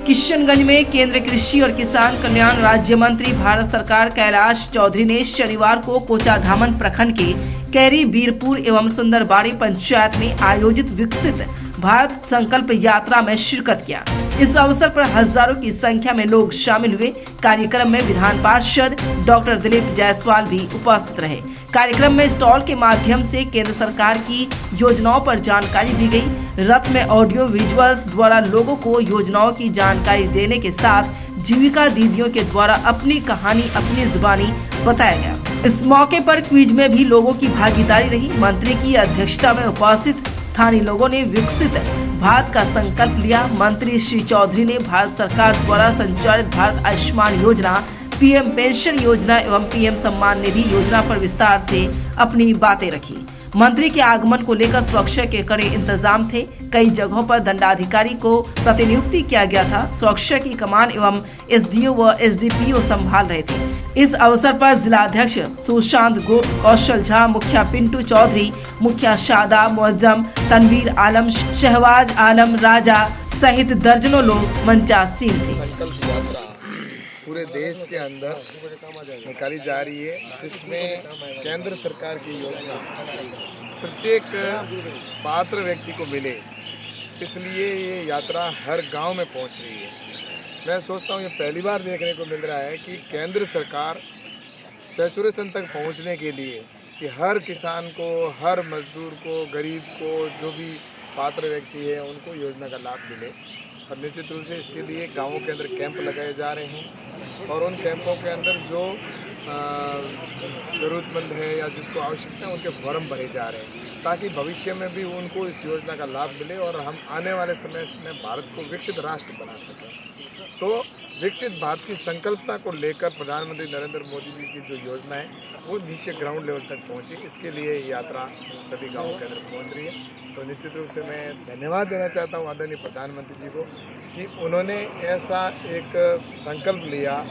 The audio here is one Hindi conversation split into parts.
किशनगंज में केंद्रीय कृषि और किसान कल्याण राज्य मंत्री भारत सरकार कैलाश चौधरी ने शनिवार को कोचाधामन प्रखंड के कैरी बीरपुर एवं सुंदरबाड़ी पंचायत में आयोजित विकसित भारत संकल्प यात्रा में शिरकत किया। इस अवसर पर हजारों की संख्या में लोग शामिल हुए। कार्यक्रम में विधान पार्षद डॉक्टर दिलीप जायसवाल भी उपस्थित रहे। कार्यक्रम में स्टॉल के माध्यम से केंद्र सरकार की योजनाओं पर जानकारी दी गई। रथ में ऑडियो विजुअल्स द्वारा लोगों को योजनाओं की जानकारी देने के साथ जीविका दीदियों के द्वारा अपनी कहानी अपनी जुबानी बताया गया। इस मौके पर क्विज में भी लोगों की भागीदारी रही। मंत्री की अध्यक्षता में उपस्थित स्थानीय लोगों ने विकसित भारत का संकल्प लिया। मंत्री श्री चौधरी ने भारत सरकार द्वारा संचालित भारत आयुष्मान योजना, पीएम पेंशन योजना एवं पीएम सम्मान निधि योजना पर विस्तार से अपनी बातें रखी। मंत्री के आगमन को लेकर सुरक्षा के कड़े इंतजाम थे। कई जगहों पर दंडाधिकारी को प्रतिनियुक्ति किया गया था। सुरक्षा की कमान एवं एसडीओ व एसडीपीओ संभाल रहे थे। इस अवसर पर जिलाध्यक्ष सुशांत गोप, कौशल झा, मुखिया पिंटू चौधरी, मुखिया शादाब मुअज्जम, तनवीर आलम, शहबाज आलम राजा सहित दर्जनों लोग मंचासीन थे। संकल्प यात्रा पूरे देश के अंदर निकाली जा रही है, जिसमें केंद्र सरकार की योजना प्रत्येक पात्र व्यक्ति को मिले, इसलिए ये यात्रा हर गांव में पहुंच रही है। मैं सोचता हूँ ये पहली बार देखने को मिल रहा है कि केंद्र सरकार सैचुरेशन तक पहुंचने के लिए कि हर किसान को, हर मजदूर को, गरीब को, जो भी पात्र व्यक्ति है उनको योजना का लाभ मिले। और निश्चित रूप से इसके लिए गाँवों के अंदर कैंप लगाए जा रहे हैं और उन कैंपों के अंदर जो ज़रूरतमंद है या जिसको आवश्यकता है उनके फॉर्म भरे जा रहे हैं, ताकि भविष्य में भी उनको इस योजना का लाभ मिले और हम आने वाले समय में भारत को विकसित राष्ट्र बना सकें। तो विकसित भारत की संकल्पना को लेकर प्रधानमंत्री नरेंद्र मोदी जी की जो योजना है वो नीचे ग्राउंड लेवल तक पहुंचे, इसके लिए यात्रा सभी गाँवों के अंदर पहुंच रही है। तो निश्चित रूप से मैं धन्यवाद देना चाहता हूं आदरणीय प्रधानमंत्री जी को कि उन्होंने ऐसा एक संकल्प लिया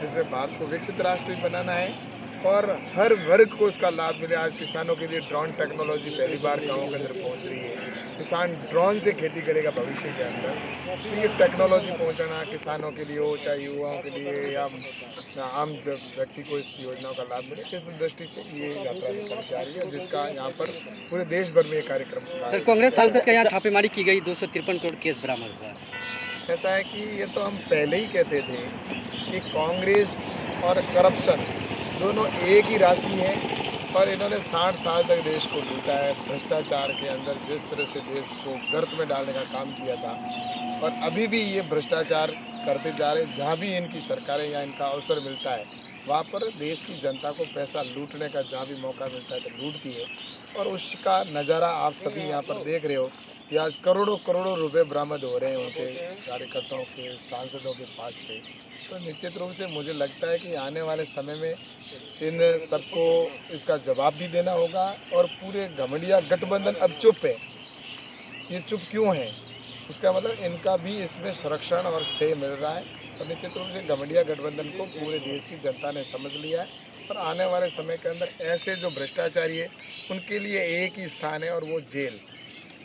जिसमें भारत को विकसित राष्ट्र बनाना है और हर वर्ग को इसका लाभ मिले। आज किसानों के लिए ड्रोन टेक्नोलॉजी पहली बार गाँवों के अंदर पहुँच रही है। किसान ड्रोन से खेती करेगा भविष्य के अंदर। तो ये टेक्नोलॉजी पहुँचाना किसानों के लिए हो, चाहे युवाओं के लिए या आम व्यक्ति को इस योजनाओं का लाभ मिले, इस दृष्टि से ये यात्रा निकाली जा रही है, जिसका यहाँ पर पूरे देश भर में ये कार्यक्रम। सर, कांग्रेस सांसद के यहाँ छापेमारी की गई, 253 करोड़ केस बरामद हुआ। ऐसा है कि ये तो हम पहले ही कहते थे कि कांग्रेस और करप्शन दोनों एक ही राशि है और इन्होंने 60 साल तक देश को लूटा है। भ्रष्टाचार के अंदर जिस तरह से देश को गर्त में डालने का काम किया था और अभी भी ये भ्रष्टाचार करते जा रहे। जहाँ भी इनकी सरकारें या इनका अवसर मिलता है वहाँ पर देश की जनता को पैसा लूटने का जहाँ भी मौका मिलता है तो लूटती है और उसका नज़ारा आप सभी यहाँ पर देख रहे हो कि आज करोड़ों करोड़ों रुपए बरामद हो रहे हैं उनके कार्यकर्ताओं के, सांसदों के पास से। तो निश्चित रूप से मुझे लगता है कि आने वाले समय में इन सबको इसका जवाब भी देना होगा और पूरे घमंडिया गठबंधन अब चुप है। ये चुप क्यों है? इसका मतलब इनका भी इसमें संरक्षण और श्रेय मिल रहा है और निश्चित रूप से घमंडिया गठबंधन को पूरे देश की जनता ने समझ लिया है और आने वाले समय के अंदर ऐसे जो भ्रष्टाचारी है उनके लिए एक ही स्थान है और वो जेल,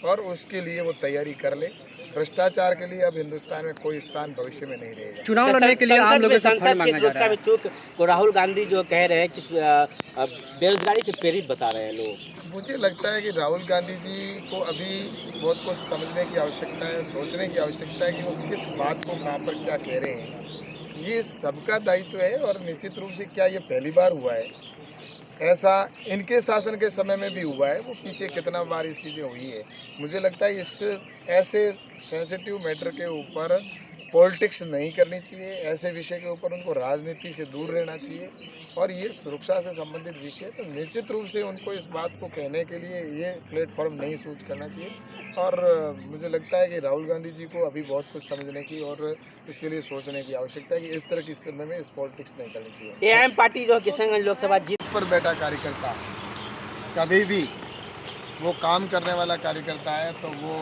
और उसके लिए वो तैयारी कर ले। भ्रष्टाचार के लिए अब हिंदुस्तान में कोई स्थान भविष्य में नहीं रहेगा। चुनाव लड़ने के लिए आम लोगों से फंड मांगा जा रहा है। चूक को राहुल गांधी जो कह रहे हैं कि बेरोजगारी से प्रेरित बता रहे हैं लोग। मुझे लगता है कि राहुल गांधी जी को अभी बहुत कुछ समझने की आवश्यकता है, सोचने की आवश्यकता है कि वो किस बात को कहाँ पर क्या कह रहे हैं। ये सबका दायित्व है और निश्चित रूप से क्या ये पहली बार हुआ है? ऐसा इनके शासन के समय में भी हुआ है। वो पीछे कितना बार इस चीज़ें हुई है। मुझे लगता है इस ऐसे सेंसिटिव मैटर के ऊपर पॉलिटिक्स नहीं करनी चाहिए। ऐसे विषय के ऊपर उनको राजनीति से दूर रहना चाहिए और ये सुरक्षा से संबंधित विषय, तो निश्चित रूप से उनको इस बात को कहने के लिए ये प्लेटफॉर्म नहीं सूझ करना चाहिए। और मुझे लगता है कि राहुल गांधी जी को अभी बहुत कुछ समझने की और इसके लिए सोचने की आवश्यकता है कि इस तरह की समय में इस पॉलिटिक्स नहीं करनी चाहिए। एआईएम पार्टी जो किशनगंज लोकसभा जीत पर बैठा कार्यकर्ता कभी भी वो काम करने वाला कार्यकर्ता है तो वो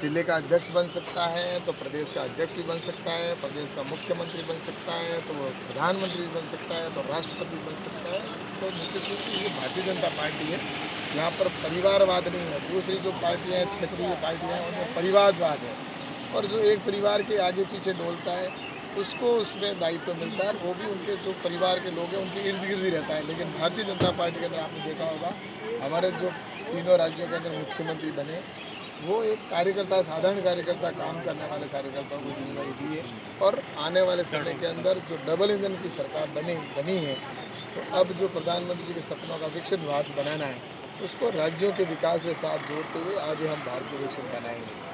जिले का अध्यक्ष बन सकता है, तो प्रदेश का अध्यक्ष भी बन सकता है, प्रदेश का मुख्यमंत्री बन सकता है, तो वो प्रधानमंत्री भी बन सकता है, तो राष्ट्रपति बन सकता है। तो निश्चित रूप से ये भारतीय जनता पार्टी है, यहाँ पर परिवारवाद नहीं है। दूसरी जो पार्टियाँ हैं, क्षेत्रीय पार्टियाँ हैं, उनमें परिवारवाद है। और जो एक परिवार के आगे पीछे डोलता है उसको उसमें दायित्व मिलता है, वो भी उनके जो परिवार के लोग हैं उनके इर्द गिर्द ही रहता है। लेकिन भारतीय जनता पार्टी के अंदर आपने देखा होगा, हमारे जो तीनों राज्यों के अंदर मुख्यमंत्री बने, वो एक कार्यकर्ता, साधारण कार्यकर्ता, काम करने वाले कार्यकर्ताओं को जिम्मेदारी दी है। और आने वाले समय के अंदर जो डबल इंजन की सरकार बनी है, तो अब जो प्रधानमंत्री जी के सपनों का विकसित भारत बनाना है, उसको राज्यों के विकास के साथ जोड़ते हुए आगे हम भारत को विकसित बनाएंगे।